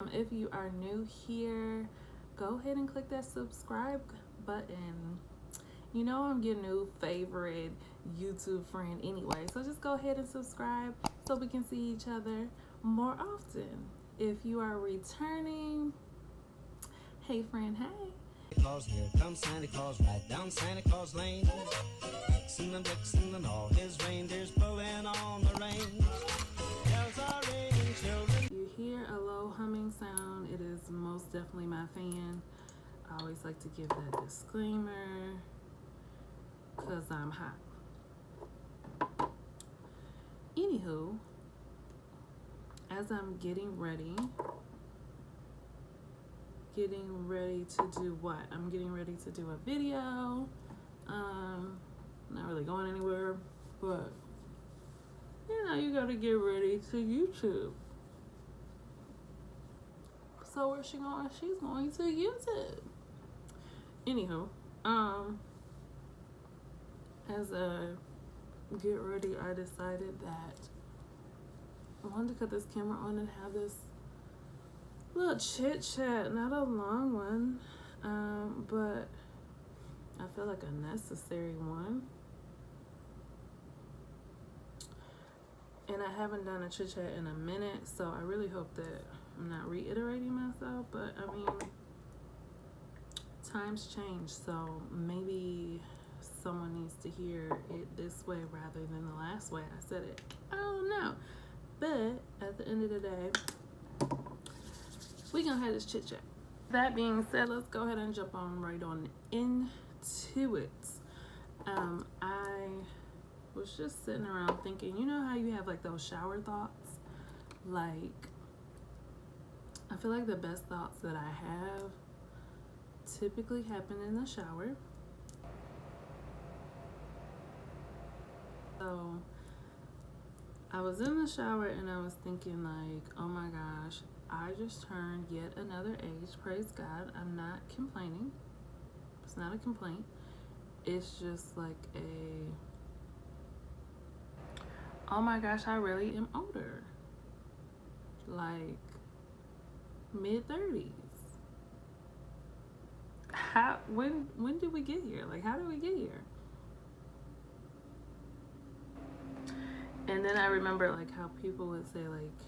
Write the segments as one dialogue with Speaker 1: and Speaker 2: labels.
Speaker 1: If you are new here, go ahead and click that subscribe button. You know I'm your new favorite YouTube friend anyway, so just go ahead and subscribe so we can see each other more often. If you are returning, hey friend, hey.
Speaker 2: Claus, here comes Santa Claus, right down Santa Claus Lane. Vixen and all his reindeers pulling on the reins. Bells are ringing, children.
Speaker 1: You hear a low humming sound, it is most definitely my fan. I always like to give that disclaimer because I'm hot. Anywho, as I'm getting ready to do what? I'm getting ready to do a video. Not really going anywhere, but you know, you gotta get ready to YouTube. So where's she going? She's going to YouTube. Anywho, as I get ready, I decided that I wanted to cut this camera on and have this little chit chat, not a long one, but I feel like a necessary one. And I haven't done a chit chat in a minute, so I really hope that I'm not reiterating myself, but I mean, times change, so maybe someone needs to hear it this way rather than the last way I said it. I don't know. But at the end of the day, we gonna have this chit chat. That being said, let's go ahead and jump on right on into it. I was just sitting around thinking, you know how you have like those shower thoughts? Like, I feel like the best thoughts that I have typically happen in the shower. So I was in the shower and I was thinking like, oh my gosh, I just turned yet another age. Praise God. I'm not complaining. It's not a complaint. It's just like oh my gosh, I really am older. Like mid-30s. When did we get here? Like, how did we get here? And then I remember like how people would say like,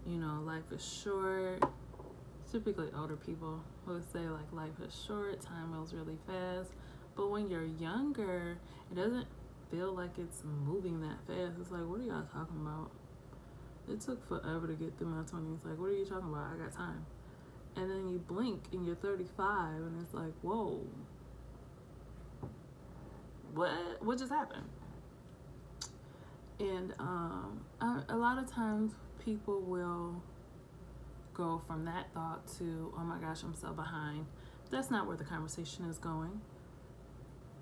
Speaker 1: you know, life is short. Typically older people would say like life is short, time moves really fast. But when you're younger, it doesn't feel like it's moving that fast. It's like, what are y'all talking about? It took forever to get through my 20s. Like, what are you talking about? I got time. And then you blink and you're 35 and it's like, whoa. What just happened? And a lot of times people will go from that thought to, oh my gosh, I'm so behind. That's not where the conversation is going.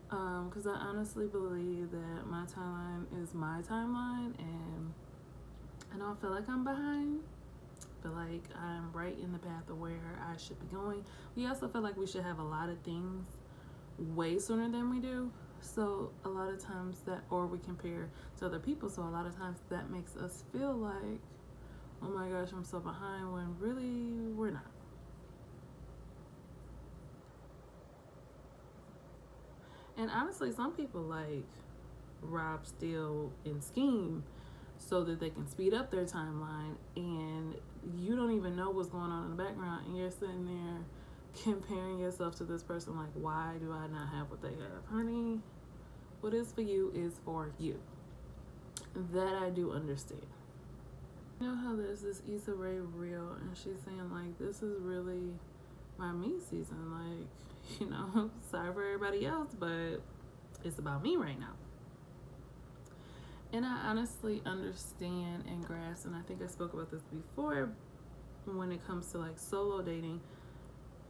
Speaker 1: Because I honestly believe that my timeline is my timeline, and I don't feel like I'm behind. I feel like I'm right in the path of where I should be going. We also feel like we should have a lot of things way sooner than we do. So a lot of times that, or we compare to other people, so a lot of times that makes us feel like, oh my gosh, I'm so behind, when really we're not. And honestly, some people like rob, steal, and scheme so that they can speed up their timeline, and you don't even know what's going on in the background, and you're sitting there comparing yourself to this person like, why do I not have what they have? Honey, what is for you is for you. That I do understand. You know how there's this Issa Rae reel and she's saying like, this is really my me season, like, you know, sorry for everybody else, but it's about me right now. And I honestly understand and grasp, and I think I spoke about this before, when it comes to like solo dating,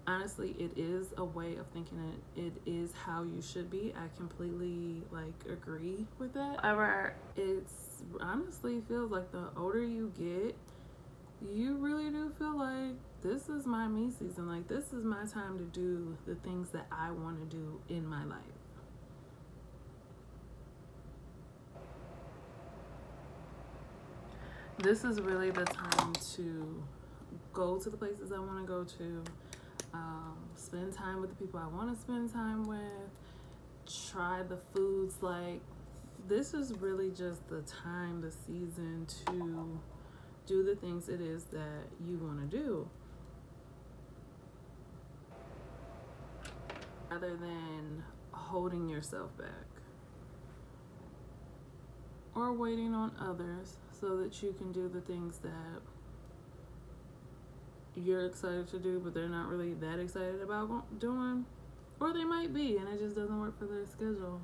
Speaker 1: honestly, it is a way of thinking it is how you should be. I completely like agree with that. However, it's honestly feels like the older you get, you really do feel like this is my me season. Like, this is my time to do the things that I want to do in my life. This is really the time to go to the places I want to go to, spend time with the people I want to spend time with, try the foods. Like, this is really just the time, the season to do the things it is that you want to do, rather than holding yourself back or waiting on others so that you can do the things that you're excited to do, but they're not really that excited about doing, or they might be and it just doesn't work for their schedule.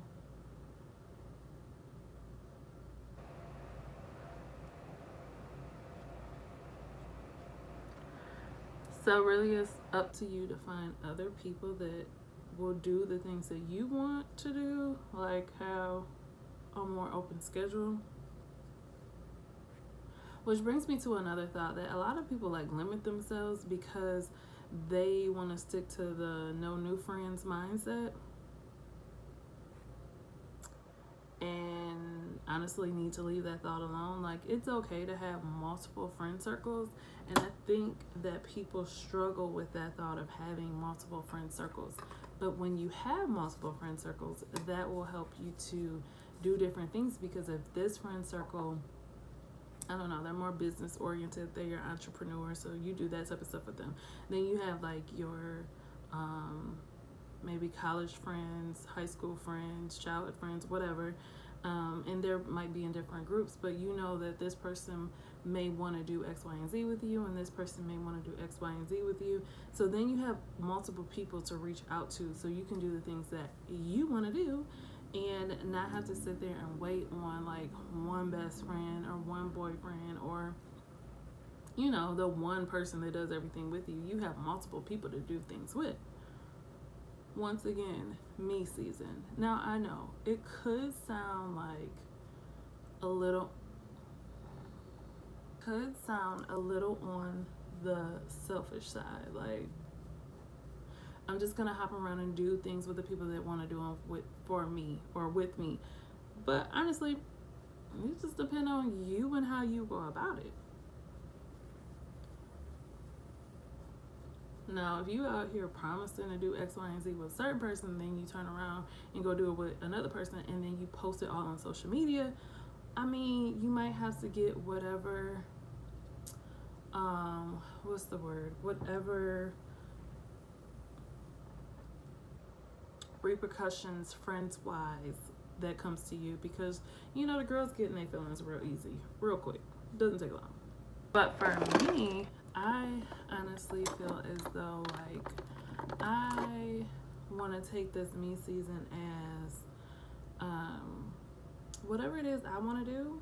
Speaker 1: So really it's up to you to find other people that will do the things that you want to do, like have a more open schedule. Which brings me to another thought, that a lot of people like limit themselves because they want to stick to the no new friends mindset, and honestly need to leave that thought alone. Like, it's okay to have multiple friend circles, and I think that people struggle with that thought of having multiple friend circles. But when you have multiple friend circles, that will help you to do different things, because if this friend circle, I don't know, they're more business oriented, they're your entrepreneurs, so you do that type of stuff with them. Then you have like your maybe college friends, high school friends, childhood friends, whatever, and there might be in different groups, but you know that this person may want to do X, Y, and Z with you, and this person may want to do X, Y, and Z with you. So then you have multiple people to reach out to, so you can do the things that you want to do and not have to sit there and wait on like one best friend or one boyfriend, or you know, the one person that does everything with you. You have multiple people to do things with. Once again, me season. Now I know it could sound like a little on the selfish side, like I'm just gonna hop around and do things with the people that want to do them for me or with me. But honestly, it just depends on you and how you go about it. Now, if you out here promising to do X, Y, and Z with a certain person, then you turn around and go do it with another person, and then you post it all on social media, I mean, you might have to get whatever, whatever repercussions friends-wise that comes to you, because, you know, the girls get in their feelings real easy, real quick. Doesn't take long. But for me, I honestly feel as though like I want to take this me season as whatever it is I want to do,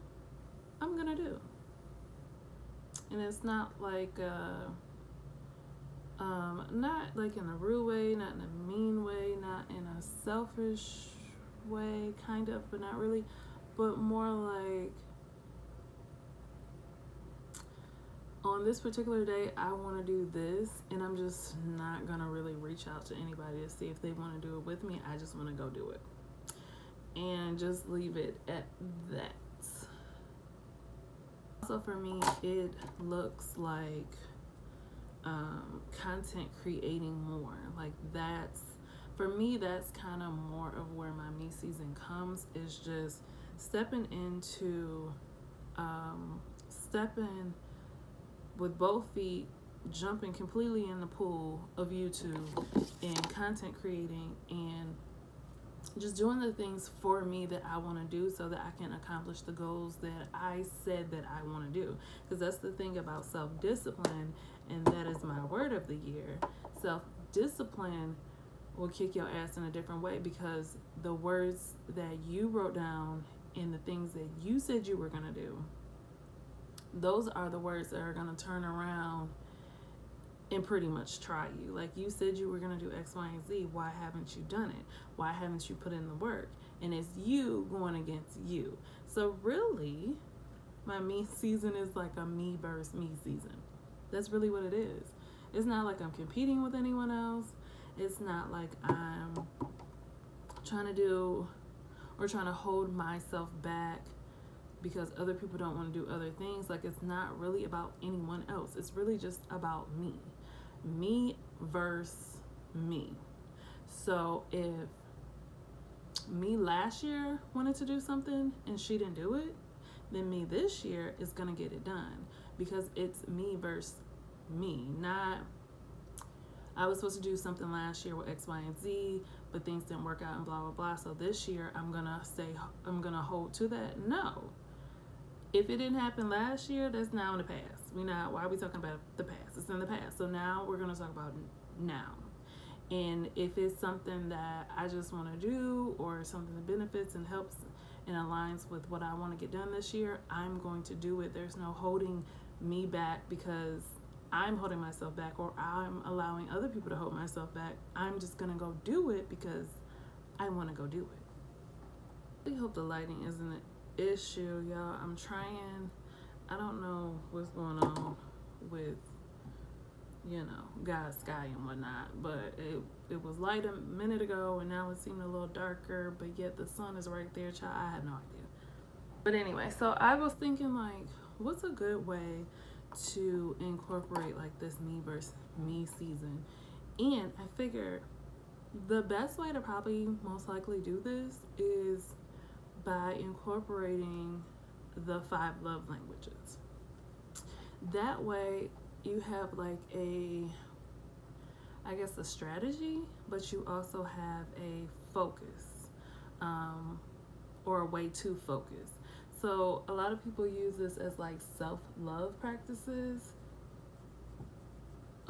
Speaker 1: I'm gonna do. And it's not like not like in a rude way, not in a mean way, not in a selfish way, kind of, but not really, but more like, on this particular day, I want to do this, and I'm just not going to really reach out to anybody to see if they want to do it with me. I just want to go do it. And just leave it at that. Also for me, it looks like content creating more. Like that's, for me, that's kind of more of where my me season comes, is just stepping with both feet, jumping completely in the pool of YouTube and content creating, and just doing the things for me that I want to do so that I can accomplish the goals that I said that I want to do. Because that's the thing about self-discipline, and that is my word of the year. Self-discipline will kick your ass in a different way, because the words that you wrote down and the things that you said you were going to do, those are the words that are going to turn around and pretty much try you. Like, you said you were going to do X, Y, and Z. Why haven't you done it? Why haven't you put in the work? And it's you going against you. So really, my me season is like a me versus me season. That's really what it is. It's not like I'm competing with anyone else. It's not like I'm trying to do or trying to hold myself back because other people don't want to do other things. Like, it's not really about anyone else. It's really just about me. Me versus me. So if me last year wanted to do something and she didn't do it, then me this year is going to get it done, because it's me versus me. Not, I was supposed to do something last year with X, Y, and Z, but things didn't work out and blah, blah, blah. So this year I'm going to hold to that. No. If it didn't happen last year, that's now in the past. Why are we talking about the past? It's in the past. So now we're going to talk about now. And if it's something that I just want to do, or something that benefits and helps and aligns with what I want to get done this year, I'm going to do it. There's no holding me back because I'm holding myself back, or I'm allowing other people to hold myself back. I'm just going to go do it because I want to go do it. I hope the lighting isn't an issue, y'all. I'm trying. I don't know what's going on with, God's sky and whatnot, but it was light a minute ago and now it seemed a little darker, but yet the sun is right there, child. I have no idea. But anyway, so I was thinking, like, what's a good way to incorporate like this me versus me season? And I figured the best way to probably most likely do this is by incorporating the 5 love languages. That way you have like a strategy, but you also have a focus, or a way to focus. So a lot of people use this as like self-love practices.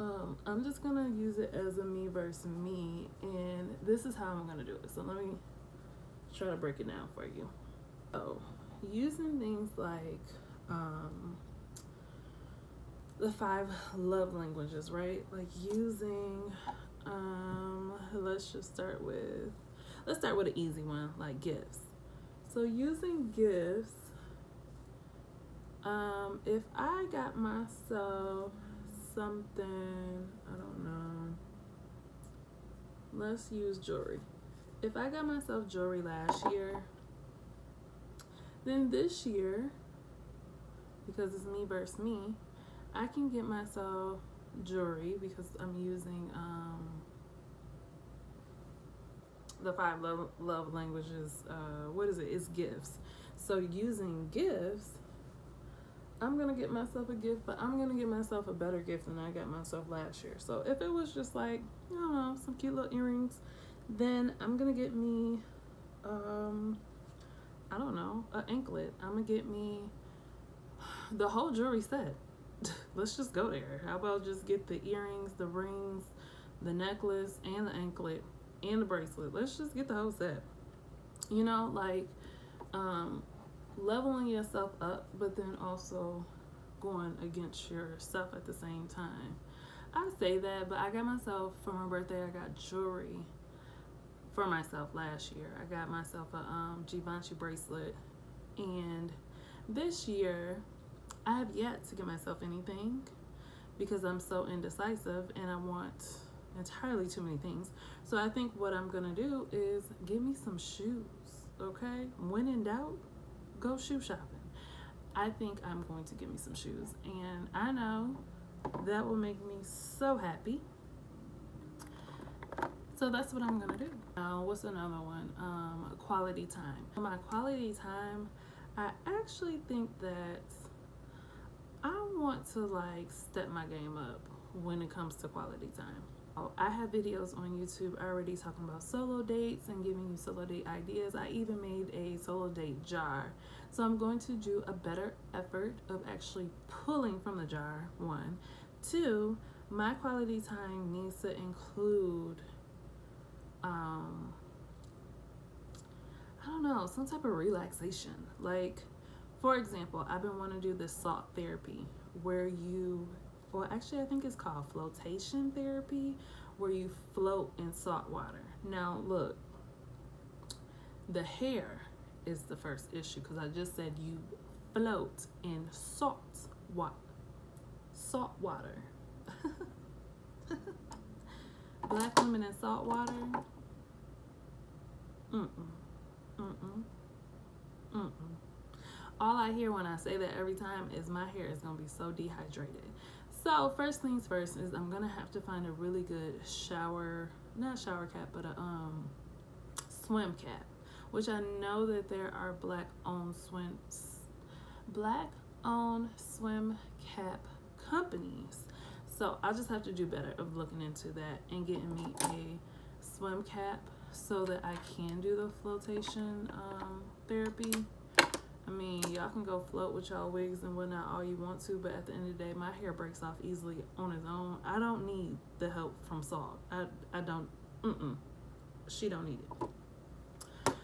Speaker 1: I'm just gonna use it as a me versus me, and this is how I'm gonna do it. So let me try to break it down for you. So using things like the 5 love languages, right? Like using let's start with an easy one, like gifts. So using gifts, if I got myself something, I don't know, let's use jewelry. If I got myself jewelry last year, then this year, because it's me versus me, I can get myself jewelry because I'm using the 5 love languages. It's gifts. So using gifts, I'm gonna get myself a gift, but I'm gonna get myself a better gift than I got myself last year. So if it was just like, I don't know, some cute little earrings, then I'm gonna get me I don't know, an anklet. I'm gonna get me the whole jewelry set. Let's just go there. How about just get the earrings, the rings, the necklace, and the anklet, and the bracelet. Let's just get the whole set. Leveling yourself up, but then also going against yourself at the same time. I say that, but I got myself, for my birthday, I got jewelry for myself last year. I got myself a Givenchy bracelet, and this year I have yet to get myself anything because I'm so indecisive and I want entirely too many things. So I think what I'm gonna do is give me some shoes, okay? When in doubt, go shoe shopping. I think I'm going to get me some shoes, and I know that will make me so happy. So that's what I'm gonna do. Now, what's another one? Quality time. My quality time, I actually think that I want to like step my game up when it comes to quality time. I have videos on YouTube already talking about solo dates and giving you solo date ideas. I even made a solo date jar. So I'm going to do a better effort of actually pulling from the jar, 1. 2, my quality time needs to include, I don't know, some type of relaxation. Like, for example, I've been wanting to do this salt therapy where I think it's called flotation therapy, where you float in salt water. Now, look, the hair is the first issue because I just said you float in salt water. Black women in salt water. all I hear when I say that every time is my hair is gonna be so dehydrated. So first things first is I'm gonna have to find a really good not shower cap, but a swim cap, which I know that there are black owned swim cap companies. So I'll just have to do better of looking into that and getting me a swim cap so that I can do the flotation therapy. I mean, y'all can go float with y'all wigs and whatnot all you want to, but at the end of the day, my hair breaks off easily on its own. I don't need the help from Salt. I don't, she don't need it.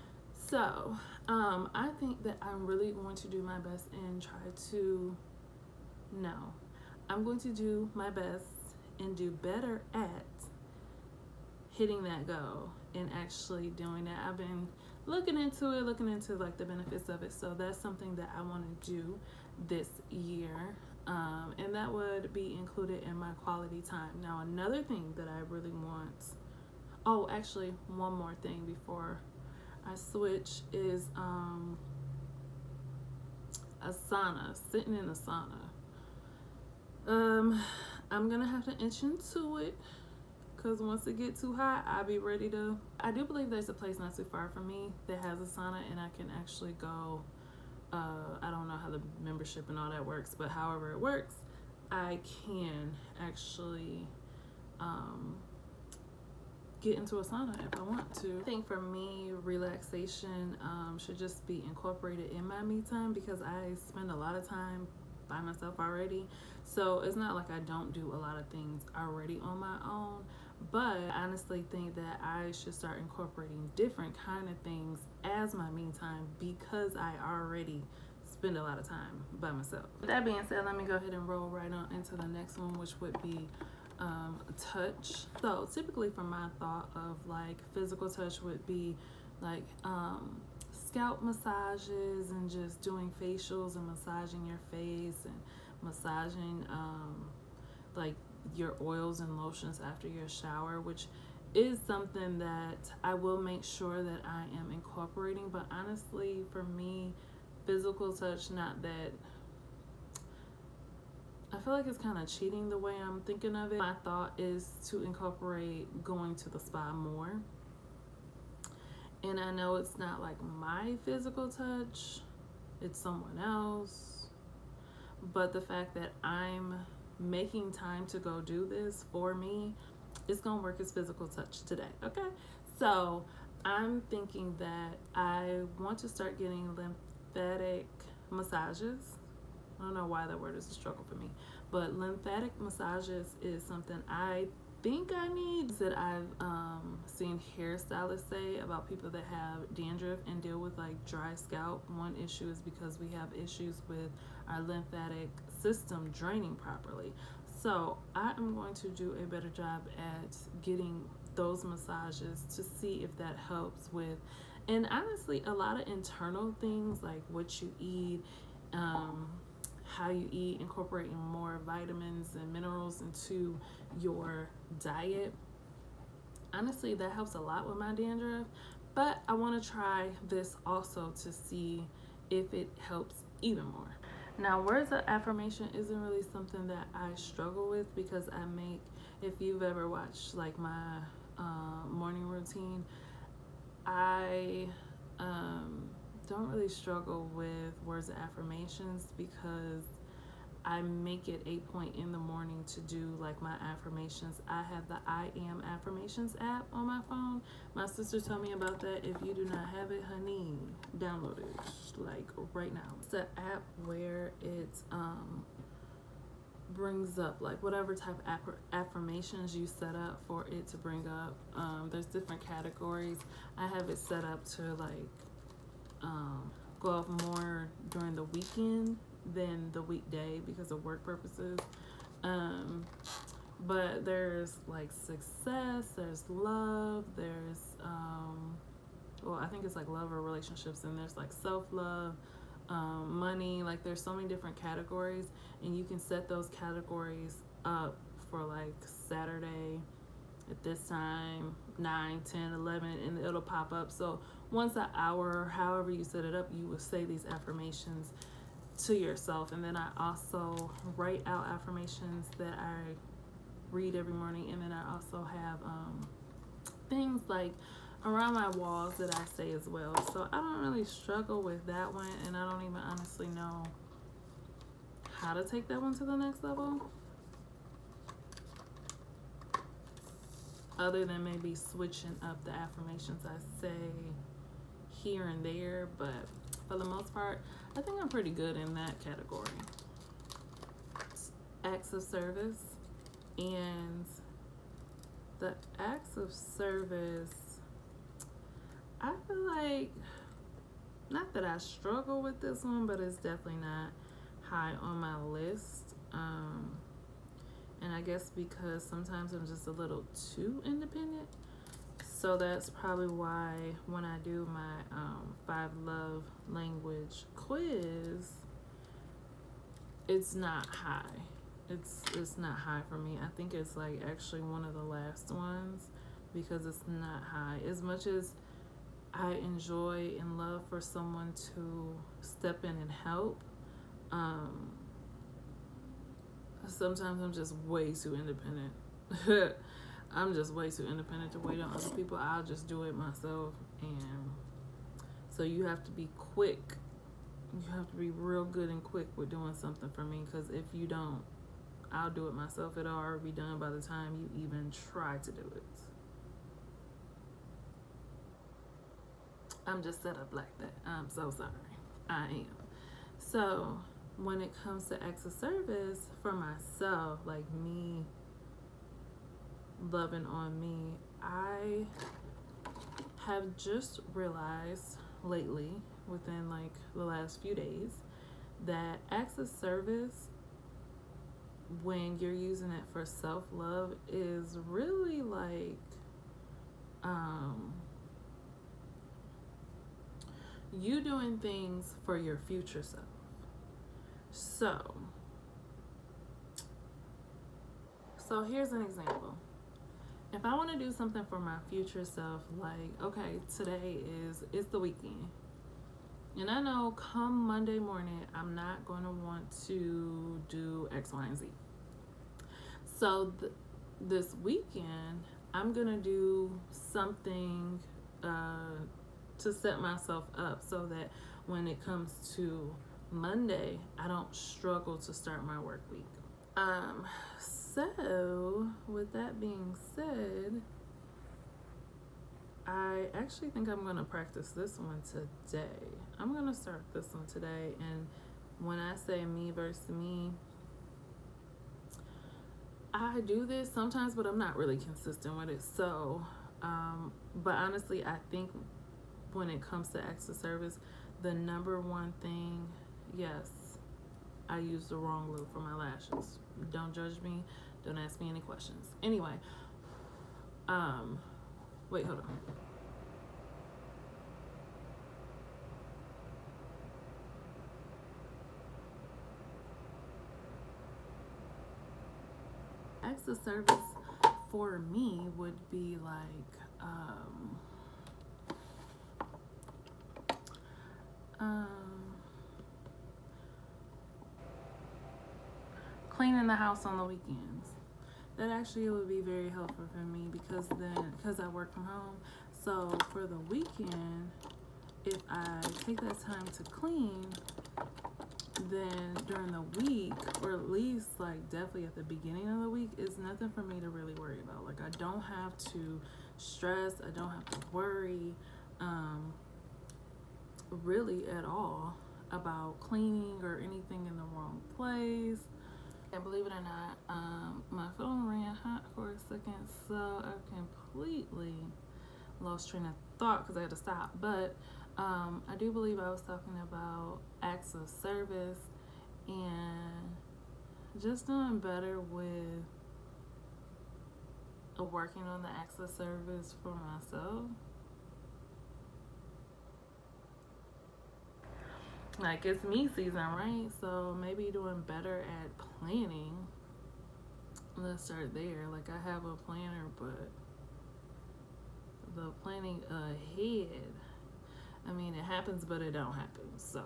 Speaker 1: So, I think that I'm really going to do my best and try to, I'm going to do my best and do better at hitting that goal and actually doing that. I've been looking into like the benefits of it. So that's something that I want to do this year. And that would be included in my quality time. Now, another thing that I really want, actually one more thing before I switch is a sauna, sitting in a sauna. I'm gonna have to inch into it because once it gets too hot, I'll be ready to. I do believe there's a place not too far from me that has a sauna, and I can actually go. I don't know how the membership and all that works, but however it works, I can actually get into a sauna if I want to. I think for me, relaxation should just be incorporated in my me time because I spend a lot of time by myself already. So it's not like I don't do a lot of things already on my own, but I honestly think that I should start incorporating different kind of things as my me time because I already spend a lot of time by myself. With that being said, let me go ahead and roll right on into the next one, which would be touch. So typically for my thought of like physical touch would be like scalp massages and just doing facials and massaging your face and massaging like your oils and lotions after your shower, which is something that I will make sure that I am incorporating. But honestly, for me, physical touch, not that I feel like it's kind of cheating the way I'm thinking of it. My thought is to incorporate going to the spa more. And I know it's not like my physical touch, it's someone else. But the fact that I'm making time to go do this for me, it's gonna work as physical touch today, okay? So I'm thinking that I want to start getting lymphatic massages. I don't know why that word is a struggle for me, but lymphatic massages is something I think I need. That I've seen hairstylists say about people that have dandruff and deal with like dry scalp. One issue is because we have issues with our lymphatic system draining properly. So I am going to do a better job at getting those massages to see if that helps with, and honestly, a lot of internal things like what you eat, how you eat, incorporating more vitamins and minerals into your diet. Honestly, that helps a lot with my dandruff, but I want to try this also to see if it helps even more. Now, words of affirmation isn't really something that I struggle with because I make, if you've ever watched like my morning routine, I don't really struggle with words of affirmations because I make it a point in the morning to do like my affirmations. I have the I Am Affirmations app on my phone. My sister told me about that. If you do not have it, honey, download it like right now. It's an app where it brings up like whatever type of affirmations you set up for it to bring up. There's different categories. I have it set up to like go off more during the weekend than the weekday because of work purposes. But there's like success, there's love, there's I think it's like love or relationships, and there's like self-love, money. Like there's so many different categories, and you can set those categories up for like Saturday, at this time, 9, 10, 11, and it'll pop up. So once an hour, however you set it up, you will say these affirmations to yourself. And then I also write out affirmations that I read every morning. And then I also have things like around my walls that I say as well. So I don't really struggle with that one, and I don't even honestly know how to take that one to the next level, other than maybe switching up the affirmations I say here and there. But for the most part, I think I'm pretty good in that category. Acts of service. And the acts of service, I feel like, not that I struggle with this one, but it's definitely not high on my list. And I guess because sometimes I'm just a little too independent. So that's probably why when I do my 5 love language quiz, it's not high. It's not high for me. I think it's like actually one of the last ones because it's not high. As much as I enjoy and love for someone to step in and help, sometimes I'm just way too independent. I'm just way too independent to wait on other people. I'll just do it myself. And so you have to be quick. You have to be real good and quick with doing something for me, because if you don't, I'll do it myself. It'll already be done by the time you even try to do it. I'm just set up like that. I'm so sorry. I am. So when it comes to acts of service for myself, like me loving on me, I have just realized lately, within like the last few days, that acts of service, when you're using it for self-love, is really like you doing things for your future self. So here's an example. If I want to do something for my future self, like, okay, today it's the weekend, and I know come Monday morning I'm not going to want to do X, Y, and Z. So this weekend I'm going to do something to set myself up so that when it comes to Monday, I don't struggle to start my work week. So with that being said, I actually think I'm going to practice this one today. I'm going to start this one today. And when I say me versus me, I do this sometimes, but I'm not really consistent with it. So, but honestly, I think when it comes to acts of service, the number one thing, yes, I used the wrong glue for my lashes. Don't judge me. Don't ask me any questions. Anyway, wait, hold on. Acts of service for me would be like, cleaning the house on the weekends. That actually would be very helpful for me because I work from home. So for the weekend, if I take that time to clean, then during the week, or at least like definitely at the beginning of the week, it's nothing for me to really worry about. Like I don't have to stress, I don't have to worry really at all about cleaning or anything in the wrong place. And believe it or not, my phone ran hot for a second, so I completely lost train of thought because I had to stop. But I do believe I was talking about acts of service and just doing better with working on the acts of service for myself. Like, it's me season, right? So maybe doing better at planning let's start there. Like, I have a planner, but the planning ahead, I mean, it happens, but it don't happen. So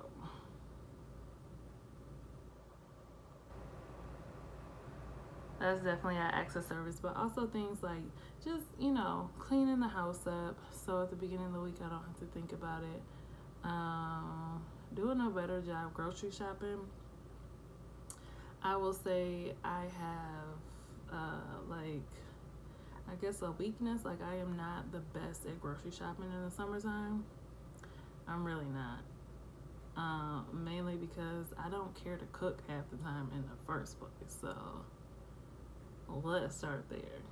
Speaker 1: that's definitely an acts of service. But also things like just, you know, cleaning the house up, so at the beginning of the week I don't have to think about it. Doing a better job grocery shopping. I will say I have like, I guess a weakness. Like, I am not the best at grocery shopping in the summertime. I'm really not. Mainly because I don't care to cook half the time in the first place. So let's start there.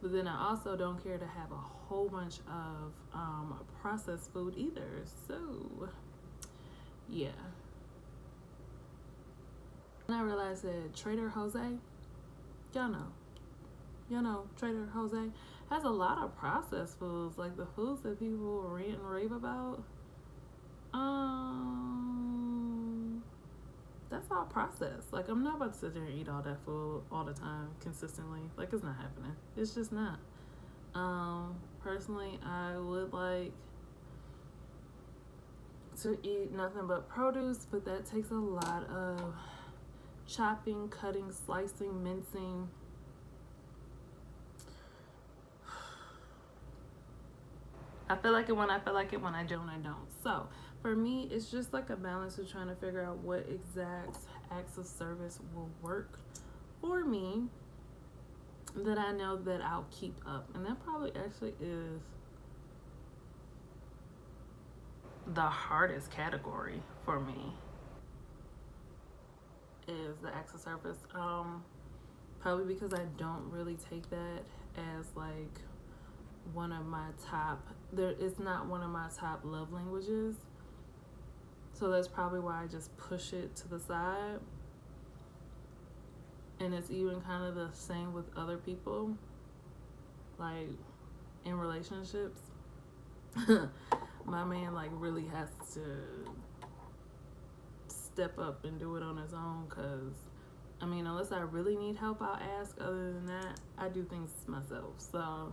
Speaker 1: But then I also don't care to have a whole bunch of processed food either. So yeah. And I realized that Trader Jose, y'all know Trader Jose has a lot of processed foods, like the foods that people rant and rave about. That's all processed. Like, I'm not about to sit there and eat all that food all the time consistently. Like, it's not happening. It's just not. Personally, I would like to eat nothing but produce, but that takes a lot of chopping, cutting, slicing, mincing. I feel like it when I feel like it. When I don't, I don't. So for me, it's just like a balance of trying to figure out what exact acts of service will work for me that I know that I'll keep up. And that probably actually is the hardest category for me, is the acts of service. Probably because I don't really take that as like one of my top, it's not one of my top love languages. So that's probably why I just push it to the side. And it's even kind of the same with other people, like in relationships. My man like really has to step up and do it on his own, because I mean, unless I really need help, I'll ask. Other than that, I do things myself. So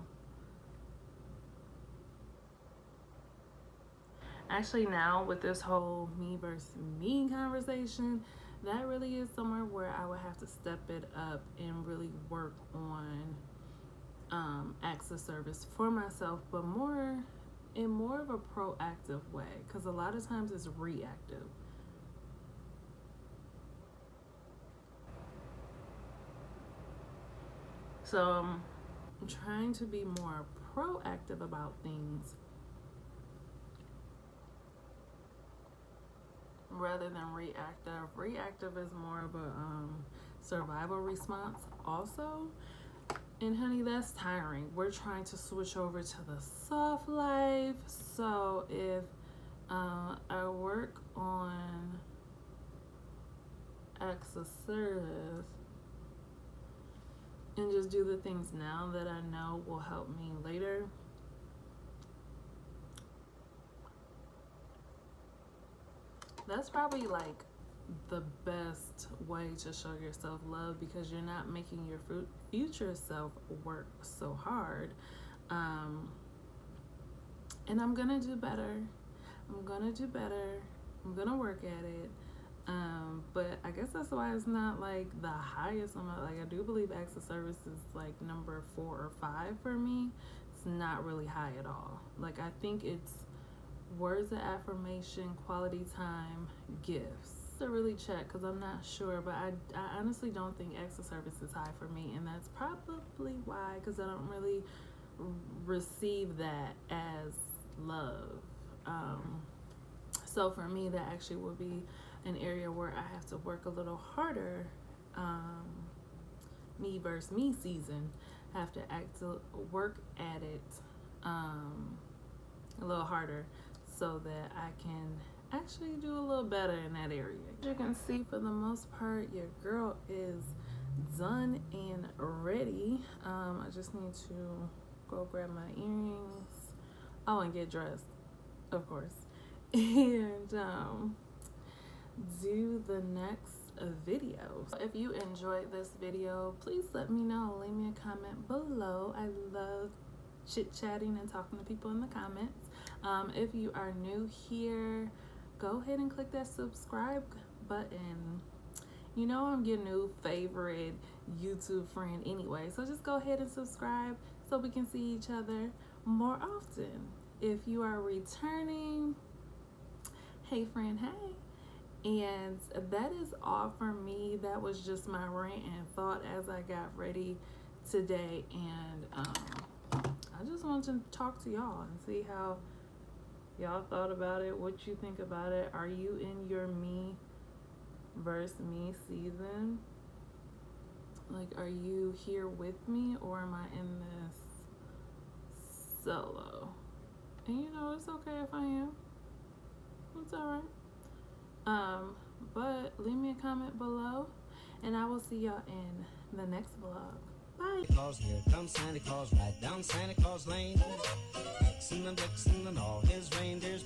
Speaker 1: actually now with this whole me versus me conversation, that really is somewhere where I would have to step it up and really work on acts of service for myself, but in more of a proactive way, because a lot of times it's reactive. So I'm trying to be more proactive about things rather than reactive. Reactive is more of a survival response also. And honey, that's tiring. We're trying to switch over to the soft life. So if I work on acts of service and just do the things now that I know will help me later, that's probably like the best way to show yourself love, because you're not making your future self work so hard. And I'm gonna do better. I'm gonna work at it. But I guess that's why it's not like the highest on my, like, I do believe acts of service is like number 4 or 5 for me. It's not really high at all. Like, I think it's words of affirmation, quality time, gifts. To really check, because I'm not sure, but I honestly don't think acts of service is high for me, and that's probably why, because I don't really receive that as love. So for me, that actually would be an area where I have to work a little harder. Me versus me season, have to work at it a little harder, so that I can actually do a little better in that area. As you can see, for the most part, your girl is done and ready. I just need to go grab my earrings. Oh, and get dressed, of course. And do the next video. If you enjoyed this video, please let me know. Leave me a comment below. I love chit-chatting and talking to people in the comments. If you are new here, go ahead and click that subscribe button. You know I'm your new favorite YouTube friend anyway, so just go ahead and subscribe so we can see each other more often. If you are returning, hey friend, hey. And that is all for me. That was just my rant and thought as I got ready today, and I just wanted to talk to y'all and see how y'all thought about it, what you think about it. Are you in your me versus me season? Like, are you here with me, or am I in this solo? And you know, it's okay if I am. It's alright. But leave me a comment below, and I will see y'all in the next vlog. Bye.
Speaker 2: Claus, here comes Santa Claus right down Santa Claus Lane. Vixen and Blitzen and all his reindeers.